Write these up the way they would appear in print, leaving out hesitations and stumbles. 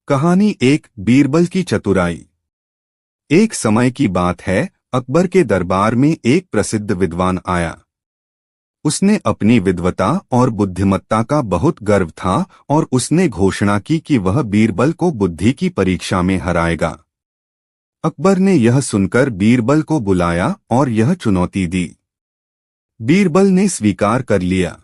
कहानी एक बीरबल की चतुराई। एक समय की बात है, अकबर के दरबार में एक प्रसिद्ध विद्वान आया। उसने अपनी विद्वता और बुद्धिमत्ता का बहुत गर्व था और उसने घोषणा की कि वह बीरबल को बुद्धि की परीक्षा में हराएगा। अकबर ने यह सुनकर बीरबल को बुलाया और यह चुनौती दी। बीरबल ने स्वीकार कर लिया।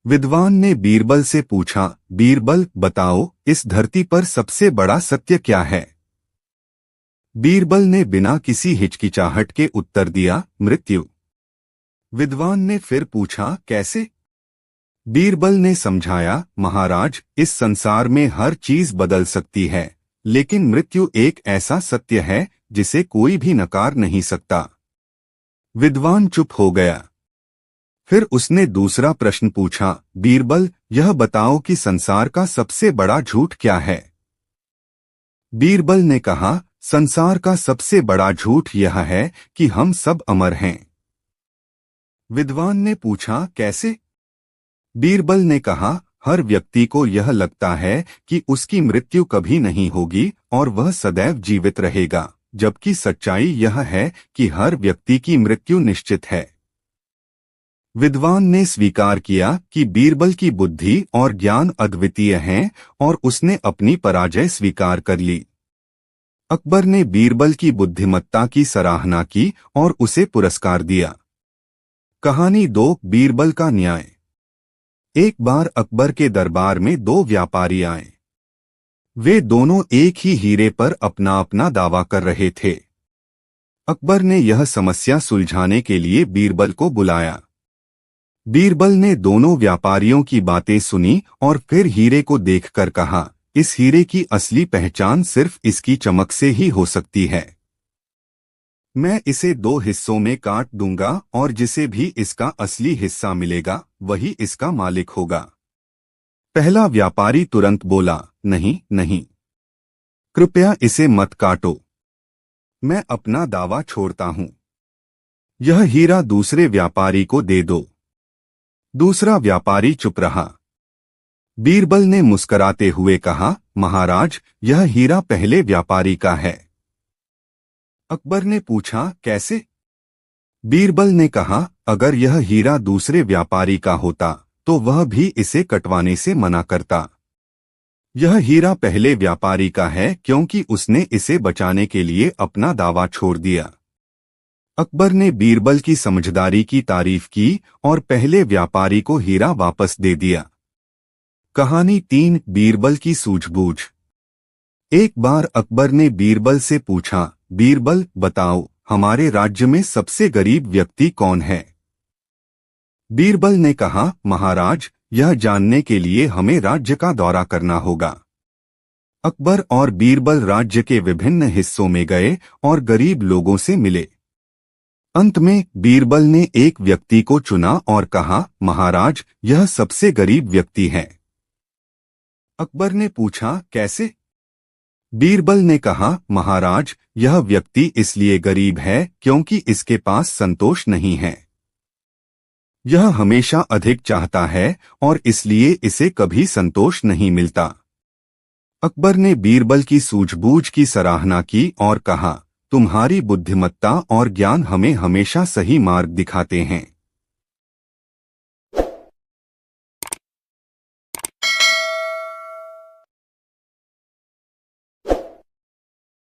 विद्वान ने बीरबल से पूछा, बीरबल बताओ, इस धरती पर सबसे बड़ा सत्य क्या है? बीरबल ने बिना किसी हिचकिचाहट के उत्तर दिया, मृत्यु। विद्वान ने फिर पूछा, कैसे? बीरबल ने समझाया, महाराज, इस संसार में हर चीज बदल सकती है, लेकिन मृत्यु एक ऐसा सत्य है जिसे कोई भी नकार नहीं सकता। विद्वान चुप हो गया। फिर उसने दूसरा प्रश्न पूछा, बीरबल, यह बताओ कि संसार का सबसे बड़ा झूठ क्या है? बीरबल ने कहा, संसार का सबसे बड़ा झूठ यह है कि हम सब अमर हैं। विद्वान ने पूछा, कैसे? बीरबल ने कहा, हर व्यक्ति को यह लगता है कि उसकी मृत्यु कभी नहीं होगी और वह सदैव जीवित रहेगा, जबकि सच्चाई यह है कि हर व्यक्ति की मृत्यु निश्चित है। विद्वान ने स्वीकार किया कि बीरबल की बुद्धि और ज्ञान अद्वितीय हैं और उसने अपनी पराजय स्वीकार कर ली। अकबर ने बीरबल की बुद्धिमत्ता की सराहना की और उसे पुरस्कार दिया। कहानी 2, बीरबल का न्याय। एक बार अकबर के दरबार में दो व्यापारी आए। वे दोनों एक ही हीरे पर अपना अपना दावा कर रहे थे। अकबर ने यह समस्या सुलझाने के लिए बीरबल को बुलाया। बीरबल ने दोनों व्यापारियों की बातें सुनी और फिर हीरे को देखकर कहा, इस हीरे की असली पहचान सिर्फ इसकी चमक से ही हो सकती है। मैं इसे 2 हिस्सों में काट दूंगा और जिसे भी इसका असली हिस्सा मिलेगा वही इसका मालिक होगा। पहला व्यापारी तुरंत बोला, नहीं नहीं, कृपया इसे मत काटो, मैं अपना दावा छोड़ता हूं। यह हीरा दूसरे व्यापारी को दे दो। दूसरा व्यापारी चुप रहा। बीरबल ने मुस्कुराते हुए कहा, महाराज, यह हीरा पहले व्यापारी का है। अकबर ने पूछा, कैसे? बीरबल ने कहा, अगर यह हीरा दूसरे व्यापारी का होता तो वह भी इसे कटवाने से मना करता। यह हीरा पहले व्यापारी का है क्योंकि उसने इसे बचाने के लिए अपना दावा छोड़ दिया। अकबर ने बीरबल की समझदारी की तारीफ की और पहले व्यापारी को हीरा वापस दे दिया। कहानी 3, बीरबल की सूझबूझ। एक बार अकबर ने बीरबल से पूछा, बीरबल बताओ, हमारे राज्य में सबसे गरीब व्यक्ति कौन है? बीरबल ने कहा, महाराज, यह जानने के लिए हमें राज्य का दौरा करना होगा। अकबर और बीरबल राज्य के विभिन्न हिस्सों में गए और गरीब लोगों से मिले। अंत में बीरबल ने एक व्यक्ति को चुना और कहा, महाराज, यह सबसे गरीब व्यक्ति है। अकबर ने पूछा, कैसे? बीरबल ने कहा, महाराज, यह व्यक्ति इसलिए गरीब है क्योंकि इसके पास संतोष नहीं है। यह हमेशा अधिक चाहता है और इसलिए इसे कभी संतोष नहीं मिलता। अकबर ने बीरबल की सूझबूझ की सराहना की और कहा, तुम्हारी बुद्धिमत्ता और ज्ञान हमें हमेशा सही मार्ग दिखाते हैं।